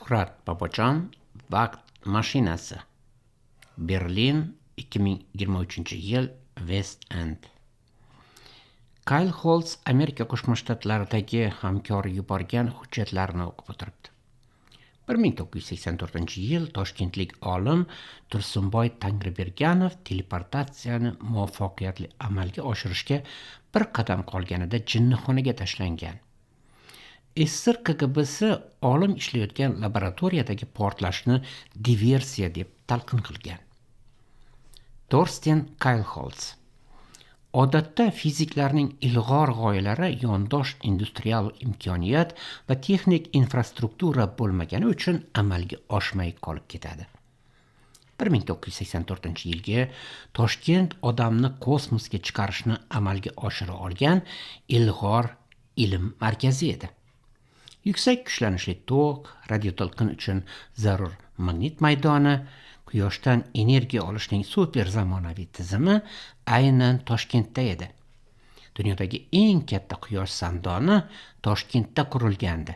Shuhrat Bobojon vaqt mashinasi. Berlin 2023-yil West End. Kyle Holtz Amerika Qo'shma Shtatlaridagi hamkori yuborgan hujjatlarni o'qib o'tiribdi. 1984-yil toshkentlik olim Tursunboy Tangriberganov teleportatsiyani muvaffaqiyatli amalga oshirishga bir qadam qolganida jinnixonaga tashlangan. SSR KGBsi olim ishlayotgan laboratoriyadagi portlashni diversiya deb talqin qilgan. Torsten Kyle Holtz. Odatda fiziklarning ilg'or g'oyalari yondosh industrial imkoniyat va texnik infrastruktura bo'lmagani uchun amalga oshmay qolib ketadi. 1984-yilgi Toshkent odamni kosmosga chiqarishni amalga oshira olgan ilg'or ilm markazi edi. Yuksak kuchlanishli tok, radioto'lqin uchun zarur magnit maydoni, quyoshdan energiya olishning super zamonaviy tizimi aynan Toshkentda edi. Dunyodagi eng katta quyosh sandoni Toshkentda qurilgandi.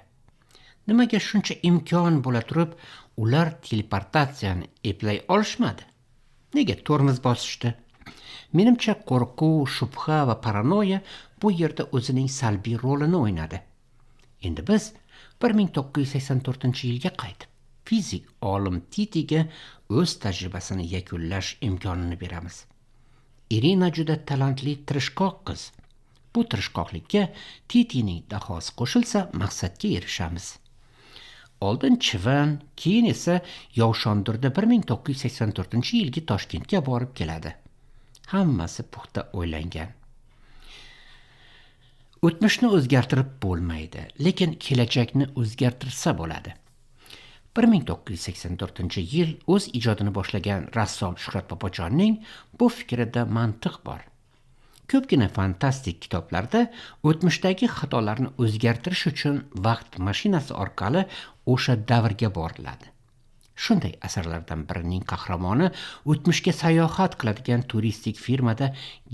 Nimaga shuncha imkon bo'la turib, ular teleportatsiyani eplay olishmadi? Nega tormoz bosishdi? Menimcha qo'rquv, shubha va paranoya bu yerda o'zining salbiy rolini o'ynadi. Endi biz 1984-yilga qaytib, fizik olim Titiga o'z tajribasini yakunlash imkonini beramiz. Irina juda talantli tirishqoq qiz. Bu tirishqoqlikka Titining dahosi qo'shilsa, maqsadga erishamiz. Oldin Chivan, keyin esa Yovshondirda 1984-yilgi Toshkentga borib keladi. Hammasi puxta o'ylangan. O'tmishni o'zgartirib bo'lmaydi, lekin kelajakni o'zgartirsa bo'ladi. 1984-yil o'z ijodini boshlagan rassom Shuhrat Bobojonning bu fikrida mantiq bor. Ko'pgina fantastik kitoblarda o'tmishdagi xatolarni o'zgartirish uchun vaqt mashinasi orqali o'sha davrga boriladi. Shunday asarlardan birining qahramoni o'tmishga sayohat qiladigan turistik firmada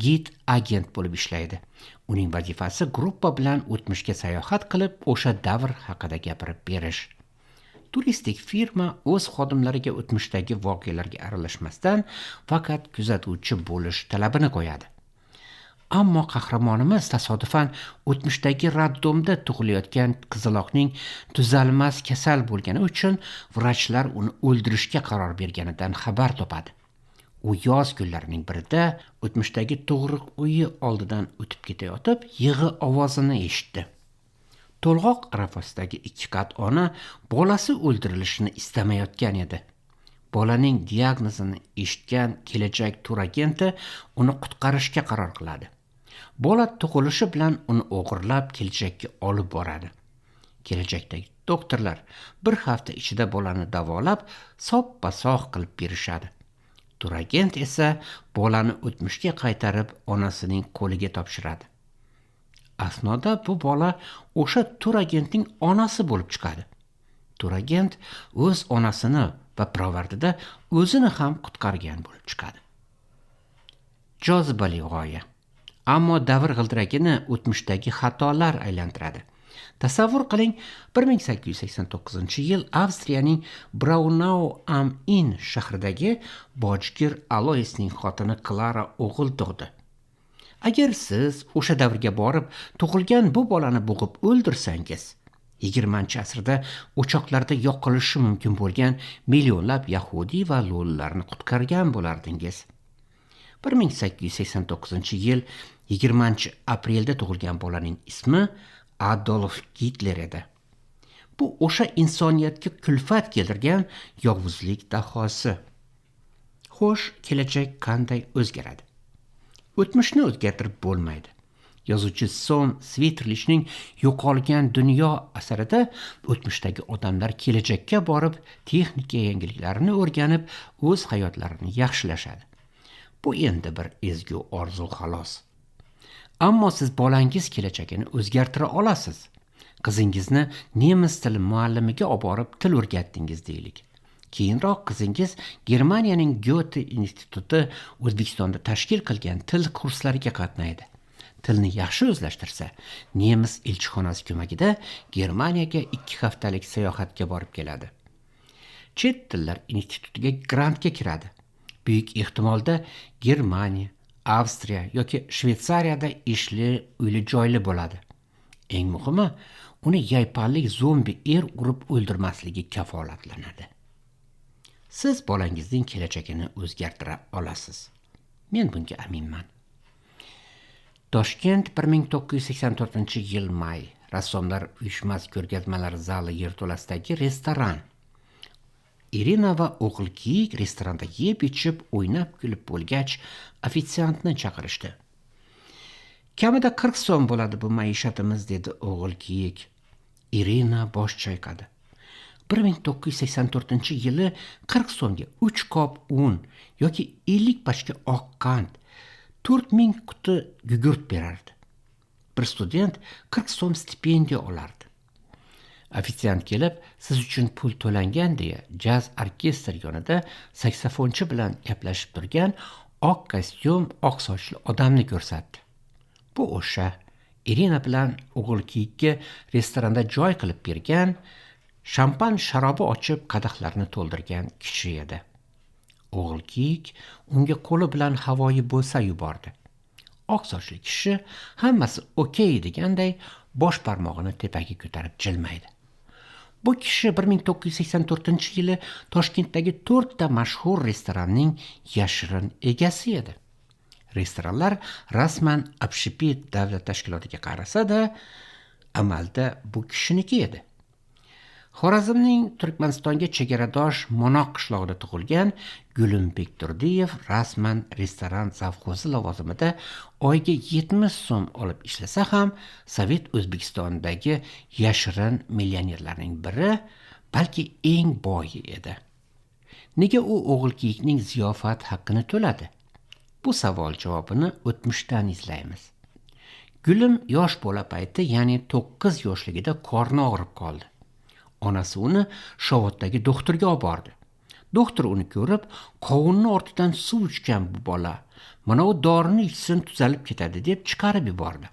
gid agent bo'lib ishlaydi. Uning vazifasi gruppa bilan o'tmishga sayohat qilib, o'sha davr haqida gapirib berish. Turistik firma o'z xodimlariga o'tmishdagi voqealarga aralashmasdan faqat kuzatuvchi bo'lish talabini qo'yadi. Ammo qahramonimiz tasodifan o'tmishdagi raddomda tug'ilayotgan qizaloqning tuzalmas kasal bo'lgani uchun vrachlar uni o'ldirishga qaror berganidan xabar topadi. U yoz kunlarining birida o'tmishdagi tug'ruq uyi oldidan o'tib ketayotib, yig'i ovozini eshitdi. To'lg'oq arafasidagi ikki qat ona bolasi o'ldirilishini istamayotgan edi. Bolaning diagnozini eshitgan kelajak turagenti uni qutqarishga qaror qiladi. Bola tug'ilishi bilan uni o'g'irlab kelajakka olib boradi. Kelajakdagi doktorlar bir hafta ichida bolani davolab, soppa-sog' qilib berishadi. Turagent esa bolani o'tmishga qaytarib, onasining qo'liga topshiradi. Asnoda bu bola o'sha turagentning onasi bo'lib chiqadi. Turagent o'z onasini va pirovardida o'zini ham qutqargan bo'lib chiqadi. Jozibali g'oya. Ammo davr g'ildiragini o'tmishdagi xatolar aylantiradi. Tasavvur qiling, 1889-yil Avstriyaning Braunau am Inn shahridagi bojgir Aloisning xotini Klara o'g'il tug'di. Agar siz o'sha davrga borib, tug'ilgan bu bolani bo'g'ib o'ldirsangiz, 20-asrda o'choqlarda yoqilishi mumkin bo'lgan millionlab yahudiy va lo'lilarni qutqargan bo'lardingiz. 1889-yil 20-aprelda tug'ilgan bolaning ismi Adolf Hitler edi. Bu o'sha insoniyatga kulfat keltirgan yovuzlik dahosi. Xo'sh, kelajak qanday o'zgaradi? O'tmishni o'zgartirib bo'lmaydi. Yozuvchi Son Svitlichning Yo'qolgan dunyo asarida o'tmishdagi odamlar kelajakka borib, texnika yangiliklarini o'rganib, o'z hayotlarini yaxshilashadi. Bu endi bir ezgu orzu xolos. Ammo siz bolangiz kelajagini o'zgartira olasiz. Qizingizni nemis tili muallimiga olib borib til o'rgatdingiz deylik. Keyinroq qizingiz Germaniyaning Goethe instituti O'zbekistonda tashkil qilgan til kurslariga qatnaydi. Tilni yaxshi o'zlashtirsa, nemis elchixonasi ko'magida Germaniyaga 2 haftalik sayohatga borib keladi. chet tillar institutiga grantga kiradi. Büyük ehtimolda Germaniya, Avstriya yoki Shvetsariyada ishli, uyli joyli bo'ladi. Eng muhimi, uni yaypanlik zombi urib o'ldirmasligi kafolatlanadi. Siz bolangizning kelajagini o'zgartira olasiz. Men bunga aminman. Toshkent 1984-yil may. Rassomlar uyushmasi ko'rgazmalar zali yerto'lasidagi restoran. Irina va o'g'il kiyik restoranda yeb-ichib, o'ynab kulib bo'lgach, ofitsiantni chaqirishdi. Kamida 40 so'm bo'ladi bu maishatimiz, dedi o'g'il kiyik. Irina bosh chayqadi. 1984-yili 40 so'mga 3 kop un yoki 50 pachka oq qand, 4000 quti gugurt berardi. Bir student 40 so'm stipendiya olardi. Ofitsiant kelib, siz uchun pul to'langan deya jaz orkestr yonida saksofonchi bilan gaplashib turgan oq kostyum, oq sochli odamni ko'rsatdi. Bu o'sha Irina bilan o'g'il kiyikka restoranda joy qilib bergan, shampan sharobi ochib qadahlarni to'ldirgan kishi edi. O'g'il kiyik unga qo'li bilan havoyi bo'lsa yubordi. Oq sochli kishi hammasi okey deganday bosh barmog'ini tepaga ko'tarib jilmaydi. Bu kishi 1984-yili Toshkentdagi 4 ta mashhur restoranning yashirin egasi edi. Restoranlar rasman Общепит davlat tashkilotiga qarasa-da, amalda bu kishiniki edi. Xorazmning Turkmanistonga chegaradosh Monoq qishlog'ida tug'ilgan Gulimbek Turdiyev rasman restoran zavxozi lavozimida oyiga 70 so'm olib ishlasa ham, Sovet O'zbekistonidagi yashirin millionerlarning biri, balki eng boyi edi. Nega u o'g'il kiyikning ziyofat haqqini to'ladi? Bu savol javobini o'tmishdan izlaymiz. Gulim yosh bola payti, ya'ni 9 yoshligida qorni og'rib qoldi. Onasi uni Shovotdagi doktorga olib bordi. Doktor uni ko'rib, qovunni ortidan suv ichgan bu bola, mana u dorini ichsin tuzalib ketadi deb chiqarib yubordi.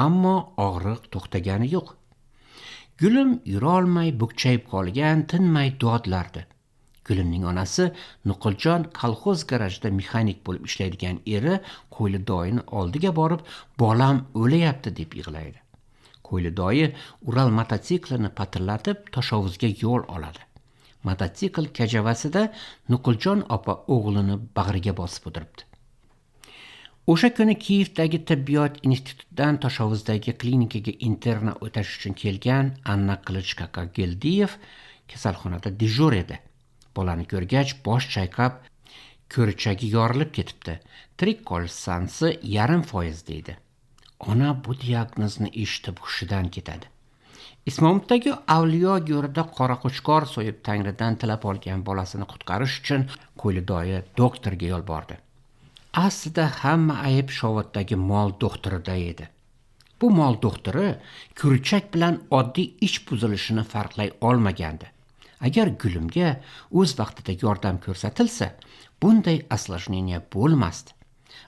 Ammo og'riq to'xtagani yo'q. Gulim yura olmay bukchayib qolgan, tinmay dodlardi. Gulimning onasi Nuquljon kolxoz garajida mexanik bo'lib ishlaydigan eri Qo'ylidoyini oldiga borib, bolam o'layapti deb yig'laydi. Qo'ylidoyi Ural mototsiklini patillatib Toshovuzga yo'l oladi. Mototsikl kajavasida Nuquljon opa o'g'lini bag'riga bosib o'tiribdi. O'sha kuni Kiyevdagi tibbiyot institutidan Toshovuzdagi klinikaga interna o'tash uchun kelgan Anna Qilichkaka-Geldiyev kasalxonada dejur edi. Bolani ko'rgach bosh chayqab, ko'richagi yorilib ketibdi. Tirik qolish sansi 0,5% deydi. Ona bu diagnozni eshitib hushidan ketadi. Ismomiddagi Avliyo go'rida qora qo'chqor so'yib Tangridan tilab olgan bolasini qutqarish uchun Qo'ylidoyi doktorga yolbordi. Aslida hamma ayb Shovotdagi mol doktorida edi. Bu mol doktori ko'richak bilan oddiy ich buzilishini farqlay olmagandi. Agar Gulimga o'z vaqtida yordam ko'rsatilsa, bunday осложнение bo'lmasdi.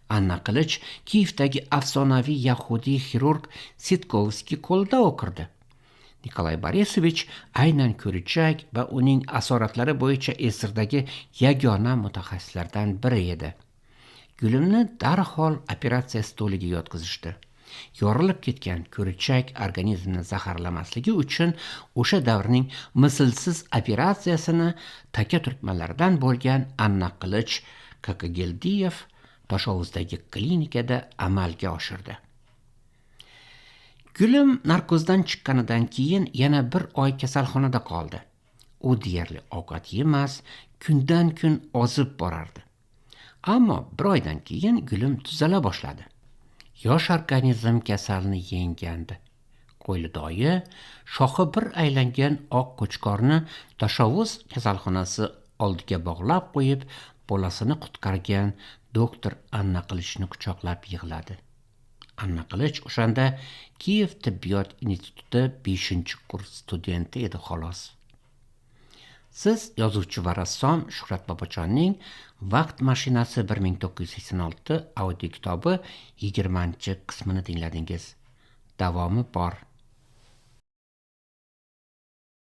Anna Qilich Kiyevdagi afsonaviy yahudiy xirurg Sitkovskiy qo'lida o'qirdi. Nikolay Borisovich aynan ko'richak va uning asoratlari bo'yicha esirdagi yagona mutaxassislardan biri edi. Gulimni darhol operatsiya stoliga yotqizishdi. Yorilib ketgan ko'richak organizmni zaharlamasligi uchun o'sha davrning mislsiz operatsiyasini taka turkmanlardan bo'lgan Anna Qilich Kaka-Geldiyev Toshovuzdagi klinikada amalga oshirdi. Gulim narkozdan chiqqanidan keyin yana 1 oy kasalxonada qoldi. U deyarli ovqat yemas, kundan kun ozib borardi. Ammo 1 oydan keyin Gulim tuzala boshladi. Yosh organizm kasalni yengandi. Qo'ylidoyi shoxi bir aylangan oq qo'chqorni Toshovuz kasalxonasi oldiga bog'lab qo'yib, bolasini qutqargan doktor Anna Qilichni quchoqlab yig'ladi. Anna Qilich o'shanda Kiyev tibbiyot instituti 5-kurs studenti edi xolos. Siz yozuvchi va rassom Shuhrat Bobojonning Vaqt mashinasi 1986 audio kitobi 20-qismini tingladingiz. Davomi bor.